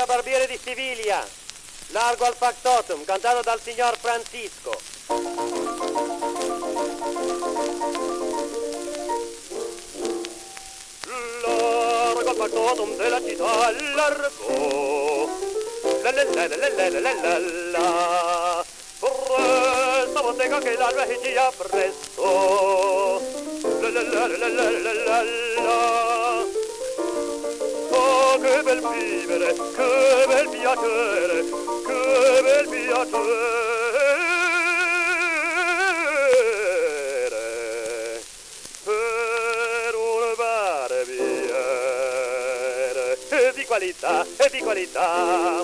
Luca Barbiere di Siviglia, largo al factotum, cantato dal signor Francisco. Largo al factotum della città, largo, la la la la la la la la la, presto bottega che la regia presto, la la la la la la la la. Oh, che bel vivere, che bel piacere, che bel piacere per un barbiere di qualità, di qualità.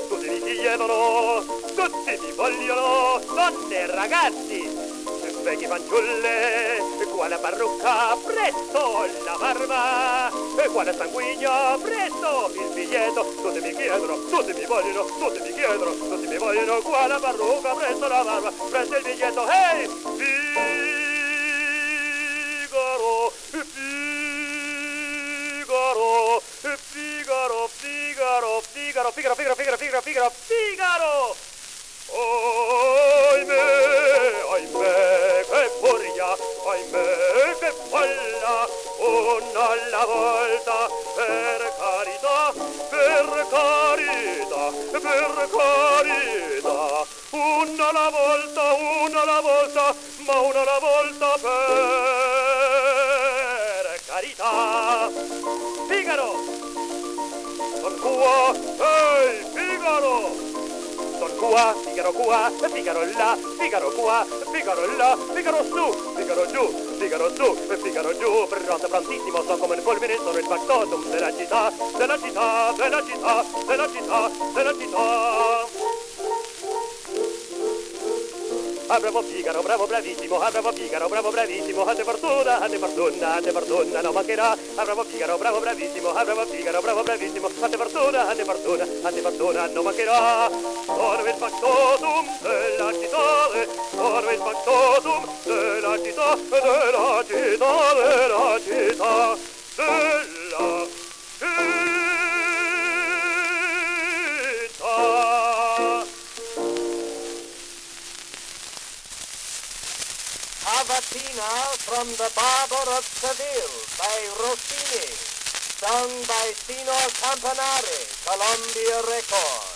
Tutti mi chiedono, tutti mi vogliono, donne e ragazzi, vecchi fanciulle, quale parrucca, presto la barba, quale sanguigno, presto il biglietto, tutti mi chiedono, tutti mi vogliono, tutti mi chiedono, tutti mi vogliono, quale parrucca, presto la barba, presto il biglietto, hey! Figaro, Figaro, Figaro, Figaro, Figaro, Figaro, Figaro, Figaro, Figaro, Figaro, Figaro! Ahimè, ahimè, che furia, ahimè, che folla, una alla volta, per carità, per carità, per carità, una alla volta, ma una alla volta per carità. Figaro, son qua, ehi, Figaro! Son qua, Figaro qua, Figaro là, Figaro qua, Figaro là, Figaro su, Figaro giù, Figaro su, Figaro giù, pronto, prontissimo, sono come il fulmine, sono il factotum della città, della città, della città, della città, della città. Ah, bravo Figaro, bravo bravissimo, ah, bravo Figaro, bravo bravissimo, ante fortuna, ante fortuna, ante fortuna, non mancherà. Ah, bravo Figaro, bravo bravissimo, ah, bravo Figaro, bravo bravissimo, ante fortuna, ante fortuna, ante fortuna, non mancherà. Sono il factotum della città, sono il factotum della città, della città, della città, della città. Cavatina from the Barber of Seville by Rossini, sung by Sino Campanari, Columbia Records.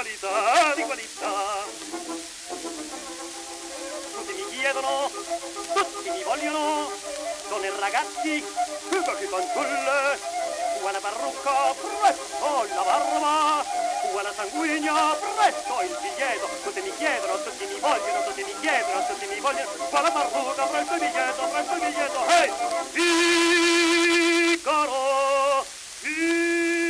qualità, di qualità. Tutti mi chiedono, tutti mi vogliono, donne e ragazzi, che fanciulle, buona parrucca, presto la barba, buona sanguigna, presto il biglietto, tutti mi chiedono, tutti mi vogliono, tutti mi chiedono, tutti mi vogliono, buona parrucca, presto il biglietto, hey! Figaro, Figaro,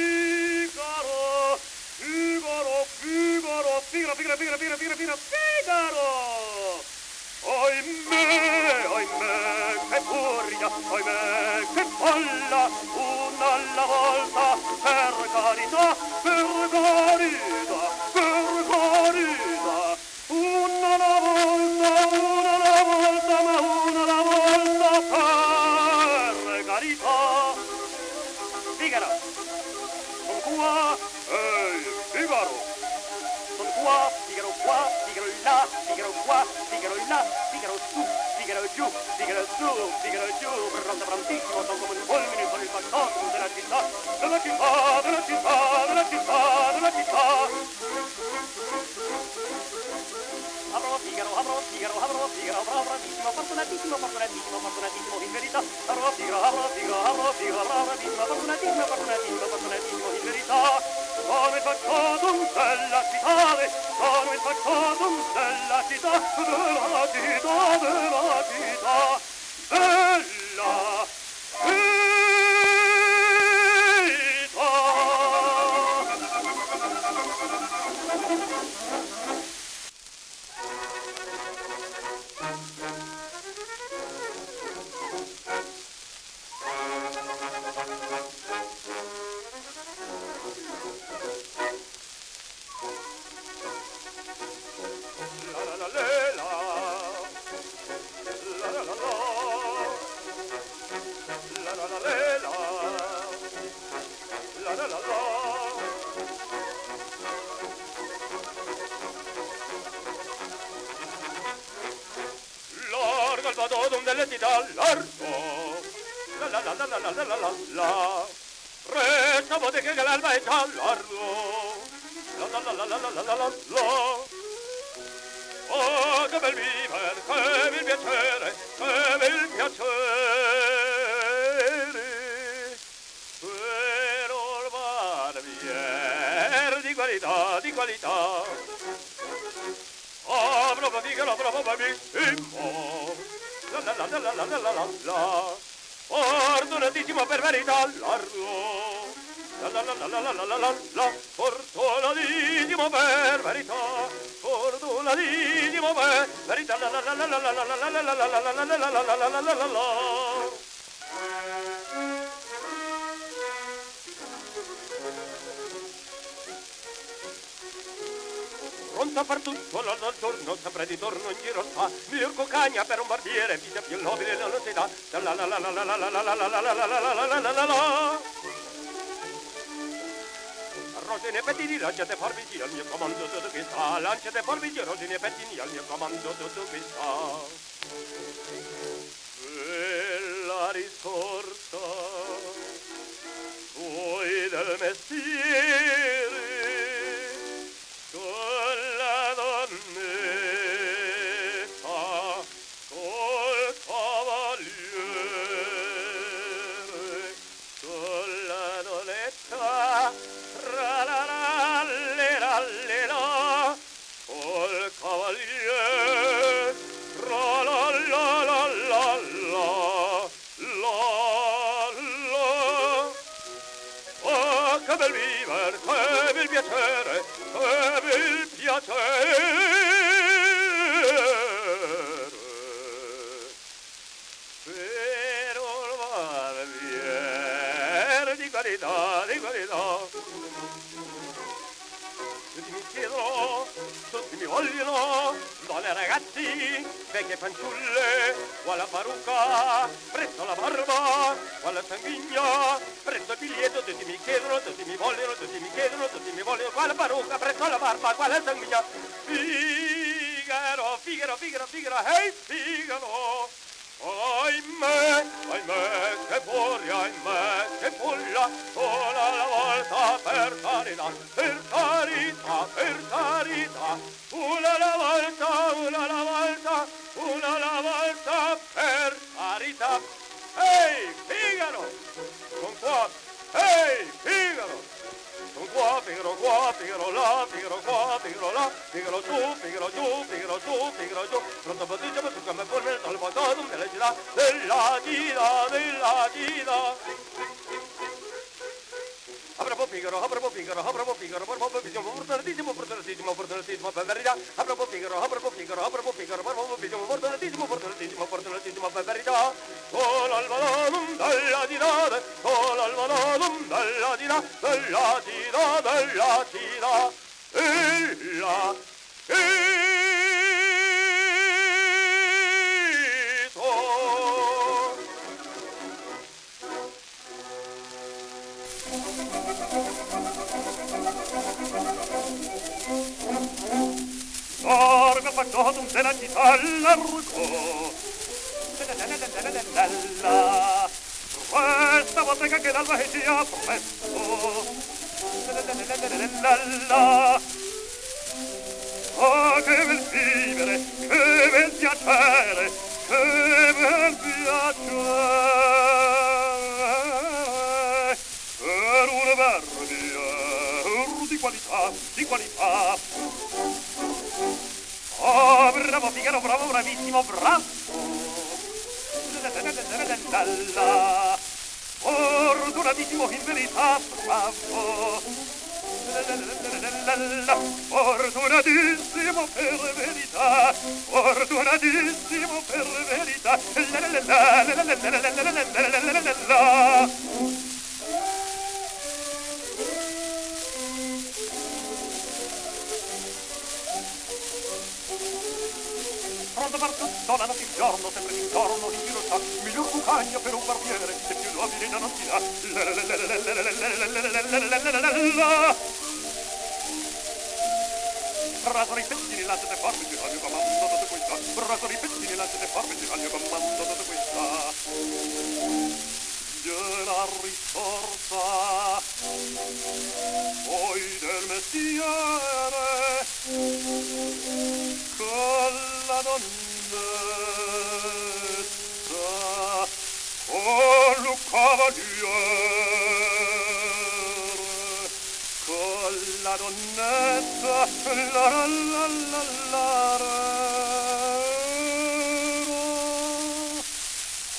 Figaro, Figaro, Figaro, Figaro, Figaro, Figaro, Figaro, Figaro! Ahimè, che furia, ahimè, che folla, una alla volta, per carità, per carità, per carità, una alla volta, ma una alla volta, per carità. Figaro, son qua, ehi, Figaro, son qua, Figaro qua, Figaro là, Figaro qua, Figaro là, Figaro su, Figaro giù, Figaro su, Figaro giù, pronto prontissimo, son come un fulmine con il facciotto della città, della città, della città, della città, della città. Avrò Figaro, avrò Figaro, avrò Figaro, avrò bravissimo, fortunatissimo, fortunatissimo, fortunatissimo, in verità. Avrò Figaro, avrò Figaro, avrò Figaro, avrò bravissimo, fortunatissimo, fortunatissimo, fortunatissimo, in verità. Sono il facciatum della città, sono il facciatum della città, della città, della città, della città. Largo al badodum delle città, largo, la la la la la la la la la la, resta bottega che l'alba è già largo, la la la la la la la la la la. Oh, che bel viver, che bel piacere, che bel piacere, per ormar vier di qualità, di qualità. Oh, bravo Figaro, bravo bravissimo, la la la la la la la la la, fortunatissimo per verità, largo, la la la la la la la la la la, fortunatissimo per verità, fortunatissimo per verità, la la la la la la la la la la la la la la la la la la la. Pronto a far tutto l'anno al giorno, sempre di torno in giro sta, Mirko Cagna per un barbiere, vita più nobile non si dà, la la la la la la la la la la la la la la la la la la. Rosine e pettini, lanciate forbici al mio comando tutto che sta, lanciate forbici, rosine e pettini al mio comando tutto che sta. Bella risorsa, voi del mestiere, con la donnetta, col cavaliere, con la donnetta, tra la la le la le la, col cavaliere, tra la la la la la la. Oh, che bel viver, che bel piacere, che bel piacere, per ormar vier di qualità, di qualità. Tutti mi chiedono, tutti mi vogliono, donne e ragazzi, vecchie fanciulle, vuoi la parrucca, presto la barba, vuoi la sanguigna, presto il biglietto, tutti mi chiedono, tutti mi vogliono, tutti mi chiedono, tutti mi vogliono, vuoi la parrucca, presto la barba, vuoi la sanguigna. Figaro, Figaro, Figaro, Figaro, hey Figaro, ahimè, ahimè, che furia, ahimè, che folla, sola la volta, per carità, per carità, per carità. Figaro giù, Figaro giù, Figaro giù, Figaro giù, pronto potete ma tu come polvere dal mondo della città, della città, della città. Avremo Figaro, avremo Figaro, avremo Figaro, opportunitissimo, opportunitissimo, opportunitissimo, per verità. Avremo Figaro, avremo Figaro, avremo Figaro, opportunitissimo, opportunitissimo, opportunitissimo, per verità. Con l'almanum della città, con l'almanum della città, della città, della città, e la Orga facciatum della città largo questa bottega che l'alba è già presto oh che bel vivere che bel piacere che bel piacere per una verdi di qualità oh bravo Figaro bravo bravissimo bravo fortunatissimo in verità bravo fortunatissimo per verità fortunatissimo per verità pronto per tutto la notte il giorno sempre d'intorno in giro sta miglior cucagna per un barbiere e più nobile non si dà rasano i pettini lancete forme il mio comando tutto questa rasano i pettini lancete forme il mio comando tutto questa della risorsa poi del mestiere con la donnetta con lo cavaliere con la donnetta la la la la la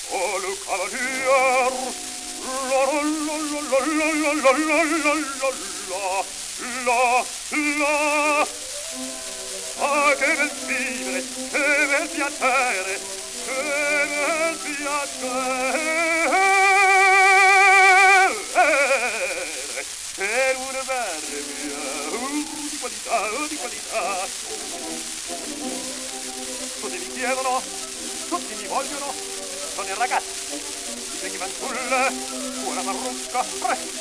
con lo cavaliere la la la la la la la la ah che bel vivere che bel piacere che bel piacere per una verre di qualità di qualità tutti mi chiedono tutti mi vogliono sono il ragazzo vecchi fanciulle buona parrucca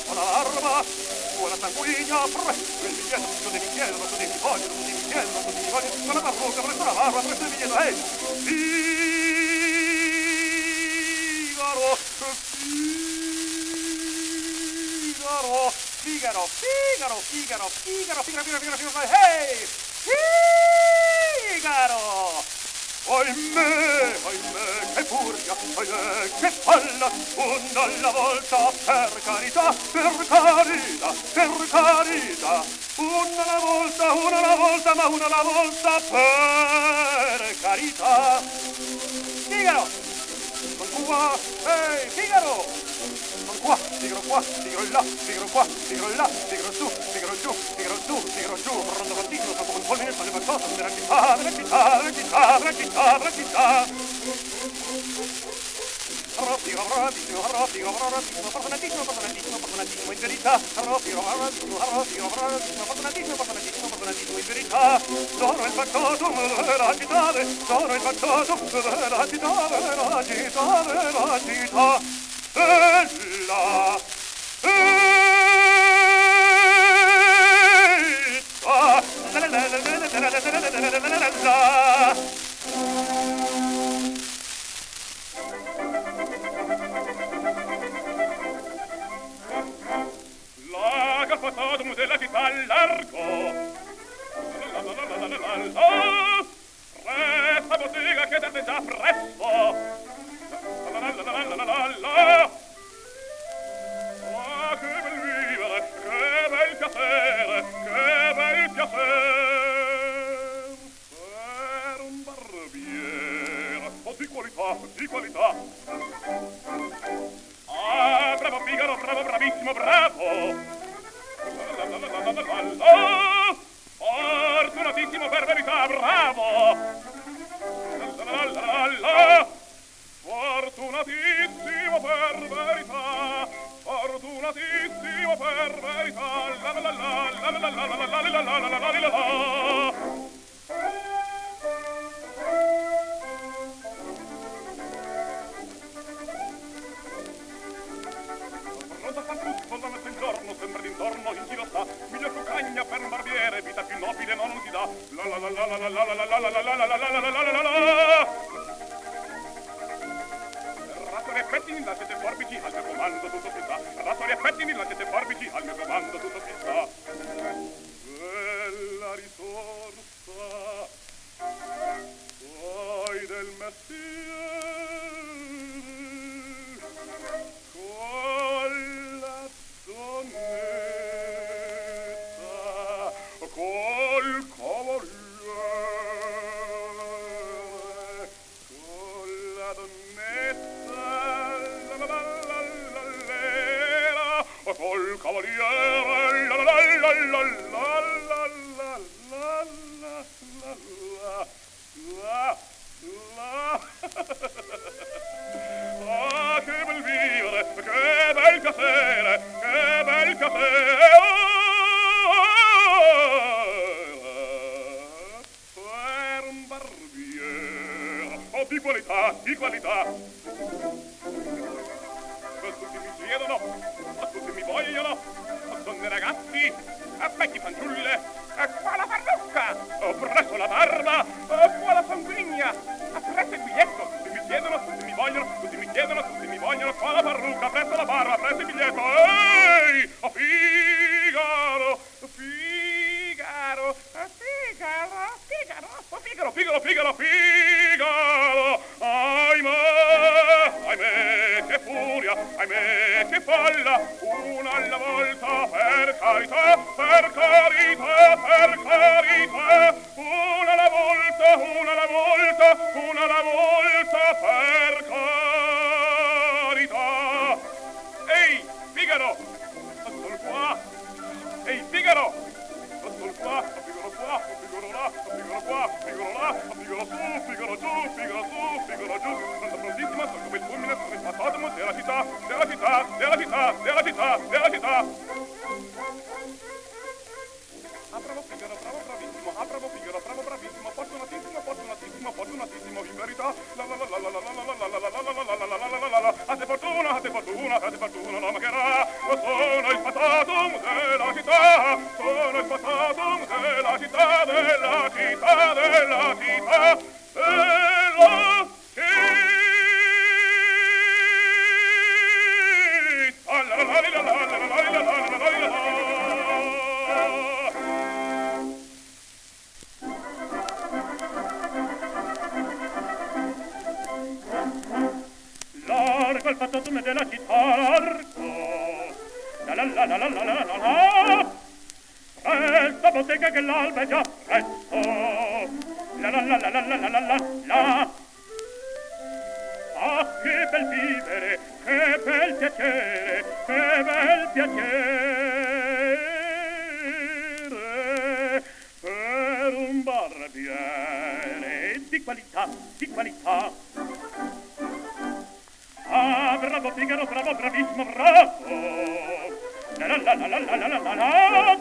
buona barba buona sanguigna tutti mi chiedono tutti mi vogliono tutti mi chiedono tutti mi vogliono buona parrucca presto la barba presto mi chiedono Figaro Figaro Figaro Figaro Figaro Figaro Figaro Figaro hey Figaro ahimè che furia ahimè che palla una alla volta per carità per carità per carità una alla volta ma una alla volta per carità Figaro con qua ehi Figaro con qua Figaro là Figaro qua Figaro là Figaro su Figaro giù Figaro su Figaro giù pronto continuo come un fulmine sulle qualcosa della città della città della città della città della città Figaro bravissimo fortunatissimo fortunatissimo in verità Figaro bravissimo fortunatissimo in verità sono il facciatum della città sono il facciatum della città della città della città bella la cappatum della città largo resta bottega che date già presto ah che bel vivere che bel piacere di qualità. Ah, bravo Figaro, bravo, bravissimo, bravo. Fortunatissimo per verità, bravo. Fortunatissimo per verità, fortunatissimo per verità, la la la la la la la la la la la la la la. Pronto fa tutto la notte in giorno, sembra d'intorno in giro sta, miglior cuccagna per un barbiere, vita più nobile non si dà. La la la la la la la la la la la la la la la la la. Rassoli e pettini, lanciate forbici, al mio comando tutto si sta. Rassoli e pettini, lanciate forbici, al mio comando tutto si sta. Bella risorsa, poi del mestiere, con la donnetta, col cavaliere, con la donnetta, la la la la la lera, col cavaliere, la la la la la la la la la la ah, che bel vivere, che bel piacere, che bel piacere, per un barbiere, oh, di qualità, di qualità. Tutti mi chiedono, tutti mi vogliono, sono dei ragazzi, vecchi fanciulle, qua la parrucca, presso la barba, qua la sanguigna, presso il biglietto, tutti mi chiedono, tutti mi vogliono, tutti mi chiedono, tutti mi vogliono, qua la parrucca, presso la barba, presso il biglietto, ehi, oh Figaro, Figaro, Figaro, Figaro, oh Figaro, Figaro, Figaro, Figaro, ahimè, ahimè, che furia, ahimè, che folla, una alla volta, per carità, per carità, per carità, una alla volta, una alla volta, una alla volta, per carità. Ehi, Figaro, sono qua, ehi, Figaro, sono qua, Figaro qua, Figaro là, Figaro qua, Figaro là, Figaro su, Figaro giù, Figaro su, Figaro giù, sono prontissima, sono come il fulmine, sono il fattotomo della città, della città, della città, della città, della città. Ah, bravo Figaro, bravo bravissimo, ah, bravo Figaro, bravo bravissimo, fortunatissimo, fortunatissimo, fortunatissimo, in verità, la la la la la la la la la la la la la la la la la, a te fortuna, a te fortuna, a te fortuna non mancherà, sono il fatatum della città, sono il fatatum della città, della città, della città, della città, la la la la la la la la la la la. Largo il fattotum della città, largo, la la la la la la la la la, presto bottega che l'alba è già presto, la la la la la la la la la la. Ah, che bel vivere, che bel piacere, che bel piacere, per un barbiere di qualità, di qualità. Ah, bravo Figaro, bravo, bravissimo, bravo, la la la la la la la la la,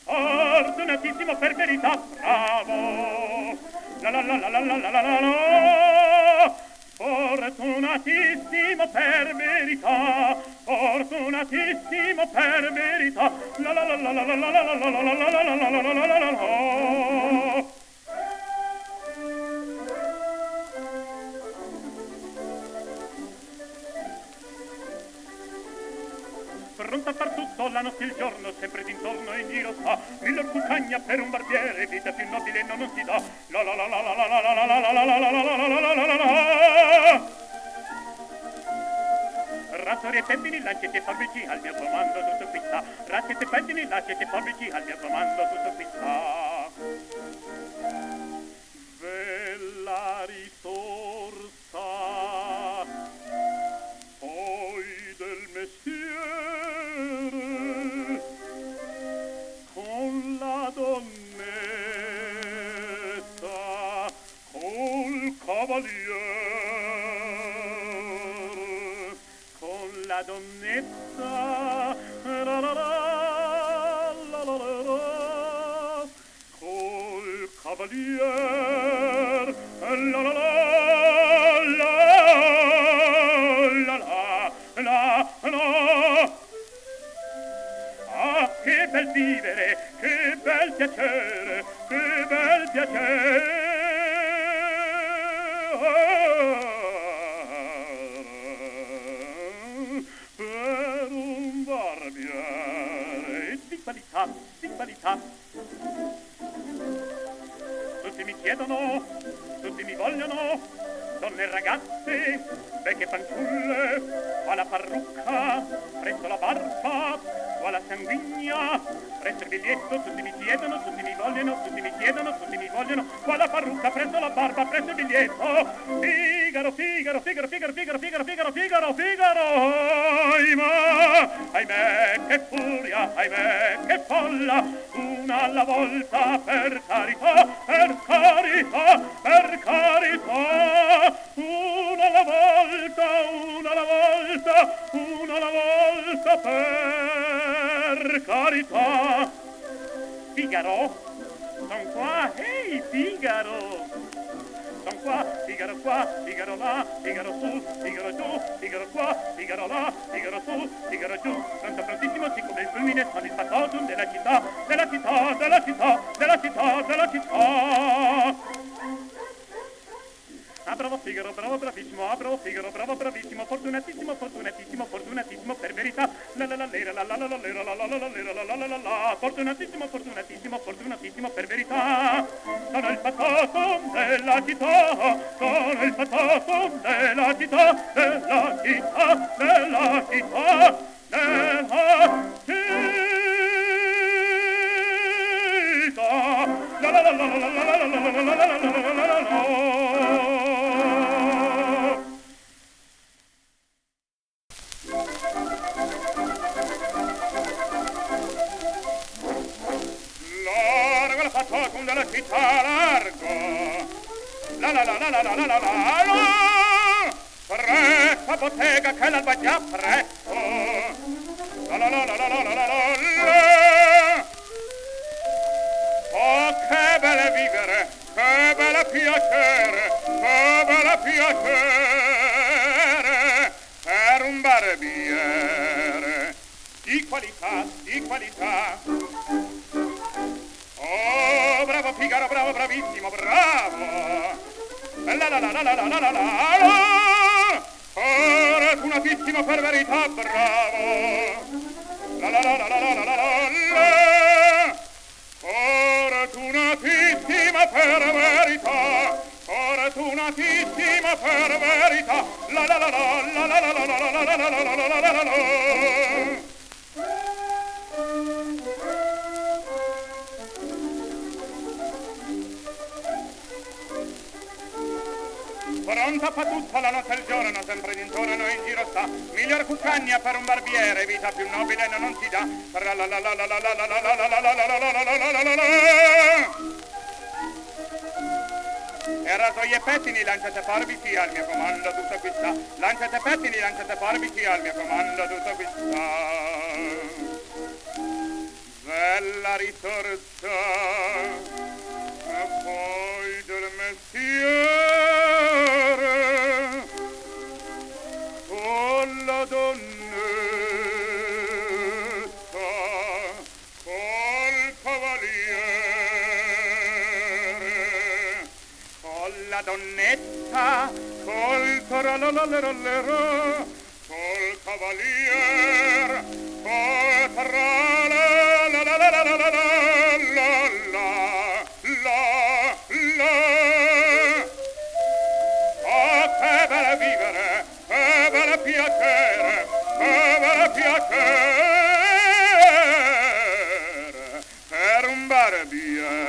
fortunatissimo per verità, bravo, la la la la la la la la la la, fortunatissimo per verità, fortunatissimo per verità, la la la la la la la la la la la la la la la la la. Pronta a far tutto la notte e il giorno, sempre d'intorno e in giro sta, miglior cuccagna per un barbiere, vita più nobile non si dà, la la la la la la la la la la la la la la la la la. Rassori e pettini, lanceti e forbici, al mio comando tutto qui sta, rasseti e pettini, lanceti e forbici, al mio comando tutto qui sta. Bella risorsa, cavalier con la donnetta la la la la la la la col cavalier la la la la la la la ah che bel vivere, che bel piacere, che bel piacere per un barbiere di qualità, di qualità. Tutti mi chiedono, tutti mi vogliono, donne e ragazze, vecchie fanciulle, qua la parrucca, presto la barba, qua la sanguigna, presto il biglietto, tutti mi chiedono, tutti mi vogliono, tutti mi chiedono, tutti mi vogliono, qua la parrucca, presto la barba, presto il biglietto. Figaro, Figaro, Figaro, Figaro, Figaro, Figaro, Figaro, Figaro, Figaro, ahimè, ahimè, che furia, ahimè, che folla, una alla volta, per carità, per carità, per carità, una alla volta, una alla volta, una alla volta, per carità. Figaro, son qua, ehi, Figaro, son qua, Figaro là, Figaro su, Figaro giù, Figaro qua, Figaro là, Figaro su, Figaro giù, pronto prontissimo, sì come il fulmine, sono il fattotum della città, della città, della città, della città, della città. Ah, bravo Figaro, bravo bravissimo, ah, bravo Figaro, bravo bravissimo, fortunatissimo, fortunatissimo, fortunatissimo, per verità, la la la lera, la la la la lera, la la la la lera, la la la la la, fortunatissimo, fortunatissimo, fortunatissimo, per verità, sono il fattotum della città, sono il fattotum della città, della città, della città, della città, la la la la la la la la la la la la la la. Con della città largo la la la la la la la la la presto bottega che l'alba già presto la la la la la la la la la oh che belle vivere, che belle piacere, che belle piacere per un barbiere di qualità, di qualità. Oh, bravo Figaro, bravo, bravissimo, bravo! La la la la la la la la la la! Fortunatissimo per verità, bravo! La la la la la la la la la! Fortunatissimo per verità! Fortunatissimo per verità! La la la la la la la la la la la la la la la! Pronta fa tutta la notte e il giorno, sempre d'intorno in giro sta. Miglior cuccagna per un barbiere, vita più nobile non si dà. E rasoi e pettini, lanciate forbiti al mio comando, tutto qui sta. Lanciate pettini, lanciate forbiti al mio comando, tutto qui sta. Bella risorsa, e poi del mestiere, con la donnetta, col cavaliere, con la donnetta, col taralalalero, col cavaliere, col taralalalalalalala. Vivere, che bella piacere, che bella piacere per un barbiere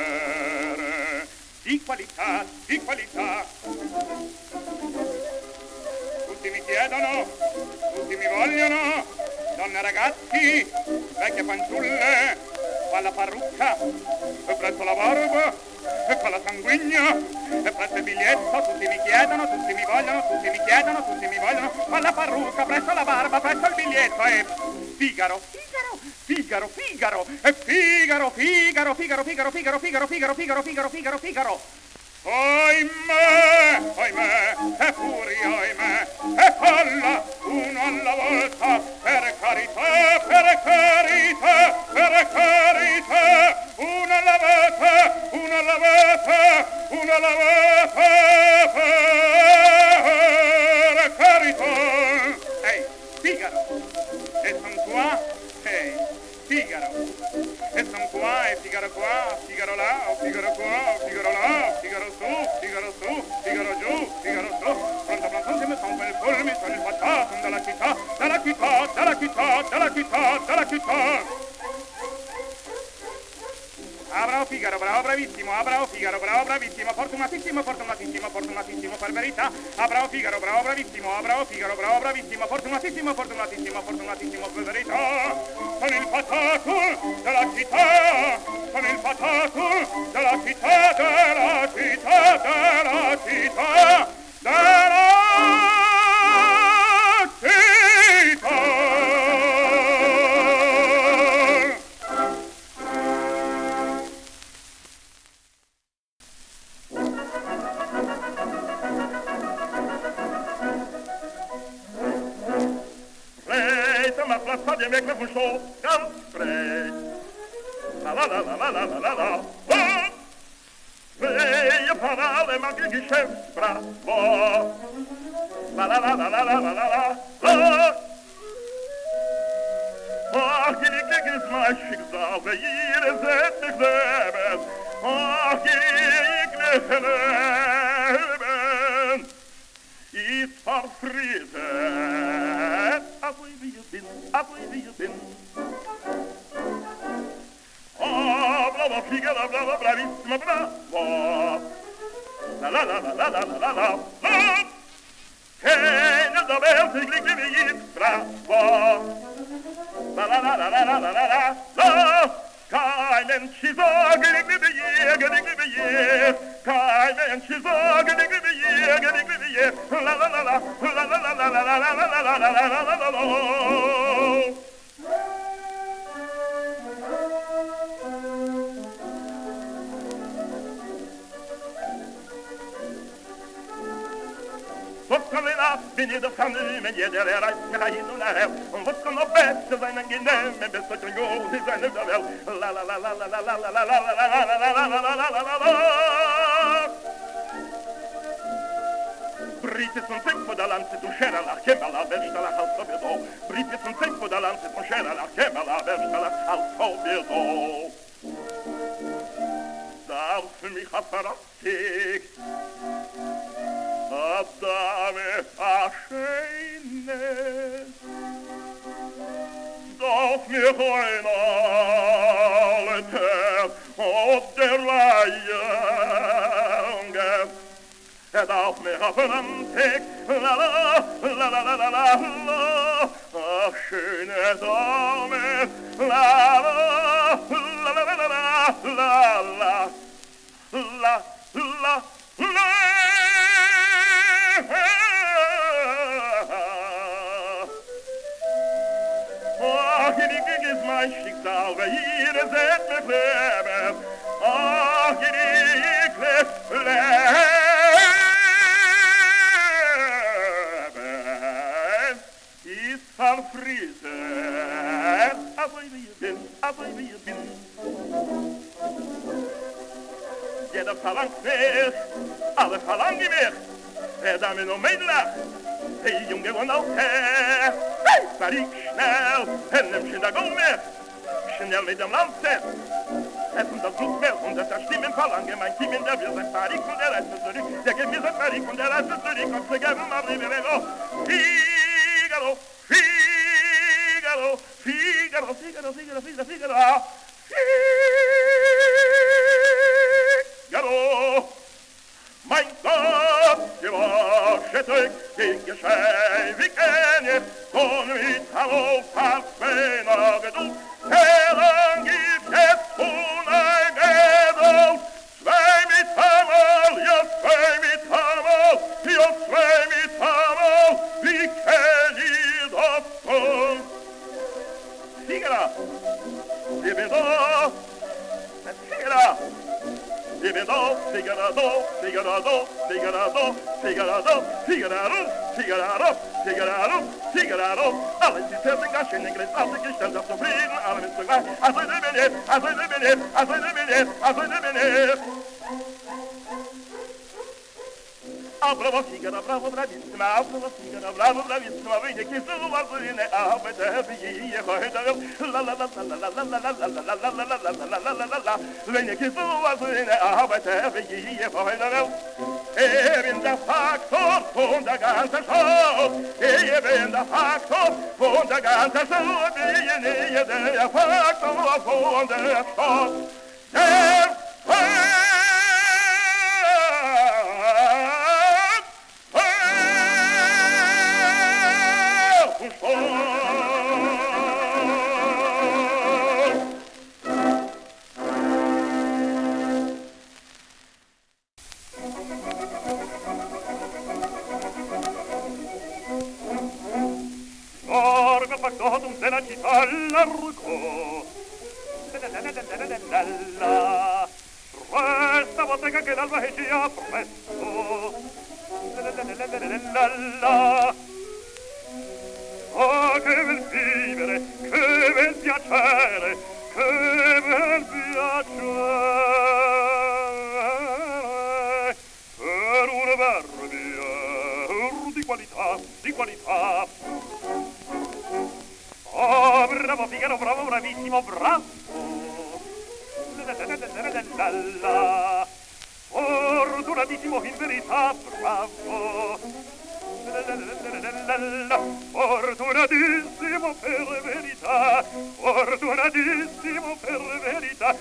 di qualità, di qualità. Tutti mi chiedono, tutti mi vogliono, donne e ragazzi, vecchie fanciulle, fa la parrucca, e presto la barba, e fa la sanguigno, e presto il biglietto, tutti mi chiedono, tutti mi vogliono, tutti mi chiedono, tutti mi vogliono, alla parrucca, presto la barba, presto il biglietto, e Figaro, Figaro, Figaro, e Figaro, Figaro, Figaro, Figaro, Figaro, Figaro, Figaro, Figaro, Figaro, Figaro, Figaro. Oimè, oimè, e furia, oimè, e folla, uno alla volta, per carità, per carità, per carità, uno alla volta, uno alla volta, uno alla volta, per carità. Ehi, Figaro, e son qua, ehi, Figaro. E son qua, e Figaro qua, Figaro là, Figaro qua, Figaro là, Figaro su, Figaro giù, Figaro su. Pronto, pronto, se mi son quel fulmi, sono il facciato della città, della città, della città, della città, della città. Ah, bravo Figaro, bravo, bravissimo, ah, bravo Figaro, bravo, bravissimo, fortunatissimo, fortunatissimo, fortunatissimo, per verità, ah, bravo Figaro, bravo, bravissimo, ah, bravo Figaro, bravo, bravissimo, fortunatissimo, fortunatissimo, fortunatissimo, per verità, sono il patato della città, sono il patato della città, della città, della città, della città. Avec le bouchon, dans spray. La la la la la la la la la. Veille parole ma che sembra. La la la la la la la la la. Ach, die Glück mein Schicksal, wer hier ist mich leben. Ach, ich leben. Ich verfriede. Wie ich bin. Oh, bravo, Figaro, bravo, bravissimo, bravo. La la la la la la la la la. Che non dovevo seguire mi bravo. La la la la la la la la la. Keinen ci sagen, wie wir keinen ci sagen, wie wir la la la la la la la la la la la la la la la. Wat kan we af, ben je dat gaan nu, men je der eruit, ga je nu naar hel. Wat kan nog best zijn en geneem, en best dat je goed is en het wel. La la la la la la la la la la la la la la la la la la. Brite son tempo davanti tu scera la chiama la versta la alto vedo. Brite son tempo davanti tu scera la chiama la versta la alto vedo. Darf mich verrassig. Adame ascheine. Darf mich eine Tag auf der Reihe. Darf mich auf einen Tag, la la la la la la la la. Ach, schöne Dame, la la la la la la la la la la. Ach, die Glück ist mein Schicksal, wer hier ist, mich leben. Ach, die Glück leben ist verfrissen, aber wie ich bin. Jeder verlangt mich, alle verlangen mich, damit nur mein Lach. Hey, Junge, und auch her, hey, fahr ich schnell, nimm schon da Gummir, schnell mit dem Lancet. Es und das Blutmeer und das Stimmen verlangen, mein Team in der Welt, sagt fahr ich und der Rest ist zurück, der gibt mir, sagt fahr ich und der Rest ist zurück, und vergeben, aber Rivero, Figaro, Figaro, Figaro, Figaro, Figaro, Figaro, Figaro, Figaro, mein Gott, die Wahrheit, die Geschei, wie kenne, von mit Hallo, Parfener, Geduld, Herren gibt es uneingedolt, zwei mit Hammer, Figaro, Figaro, Figaro, Figaro, Figaro, Figaro, Figaro, Figaro, Figaro, alle Zitterling, Schenning, aufgestellt auf zufrieden, alle mit zugleich, also ne Minute, also ne Minute, also ne Minute, also ne Minute. Ah, bravo Figaro, bravo, bravissima, bravo Figaro, bravo, bravissima, vedi che tu vas in a vedere heute la la la la la la la la la la la la la la vedi che tu vas in a vedere heute bin der Faktor von der ganzen Show bin der Faktor von der ganzen Show der Faktor von der Show factotum de la città largo la resta bottega che l'alba è già presto la oh che bel vivere che bel piacere che bel piacere per una barbia di qualità oh, bravo Figaro, bravo, bravissimo, bravo. Fortunatissimo in verità, bravo. Fortunatissimo per verità, fortunatissimo per verità.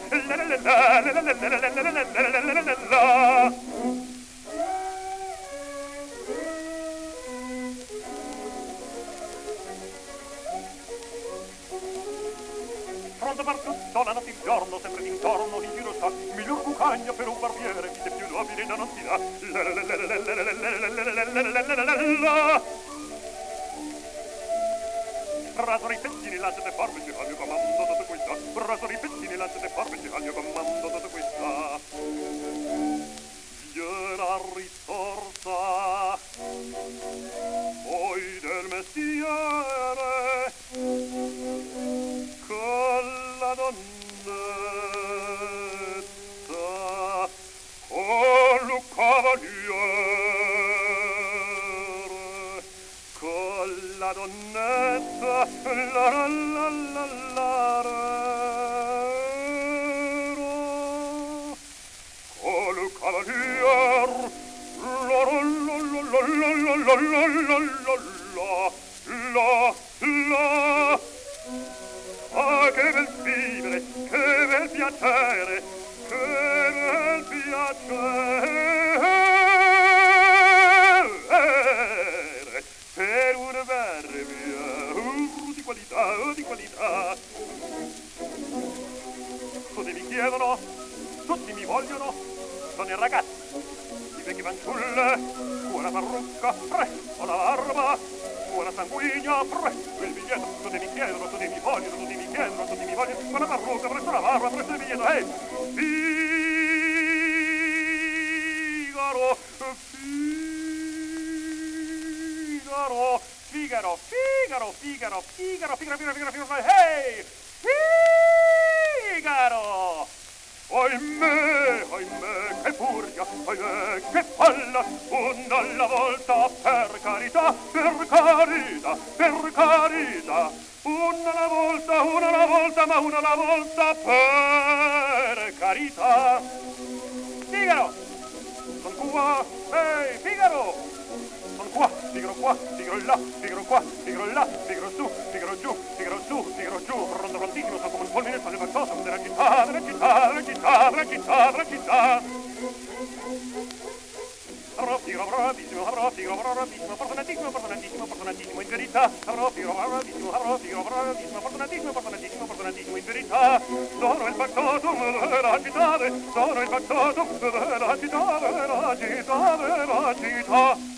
Pronto per tutto, la notte il giorno, sempre d'intorno, in giro sta, miglior cucagna per un barbiere, vite più nobile non si dà. Rasano i pettini, lanciate forbici, al mio comando tutto questa. Rasano i pettini, lanciate forbici, al mio comando tutto questa. Viene risorsa, poi del mestiere, con la donnetta, con il cavaliere, con la donnetta, la la la la la con il cavaliere, la la la la la la la la. Ah, che bel vivere, che bel piacere, che bel piacere per una barbia di qualità. Tutti mi chiedono, tutti mi vogliono, sono i ragazzi, i vecchi fanciulle, buona parrucca, ho la barba, buona sanguigna, il biglietto, tutti mi chiedono, tutti mi vogliono, tutti mi chiedono, tutti mi vogliono, buona parrucca, presto la barba, presto il biglietto, Figaro, hey! Figaro! Ahimè, che furia, ahimè, che falla, una alla volta, per carità, una alla volta, ma una alla volta, per carità. Figaro! Son qua, ehi, Figaro! Son qua, Figaro là, Figaro qua, Figaro là, Figaro su, Figaro giù, Figaro su, Figaro giù, pronto prontissimo, sono come un fulmine, sono le facciose della città. Avrò Figaro bravissimo, fortunatissimo in verità. Avrò Figaro bravissimo, fortunatissimo in verità. Sono il factotum della città, sono il factotum della città, della città.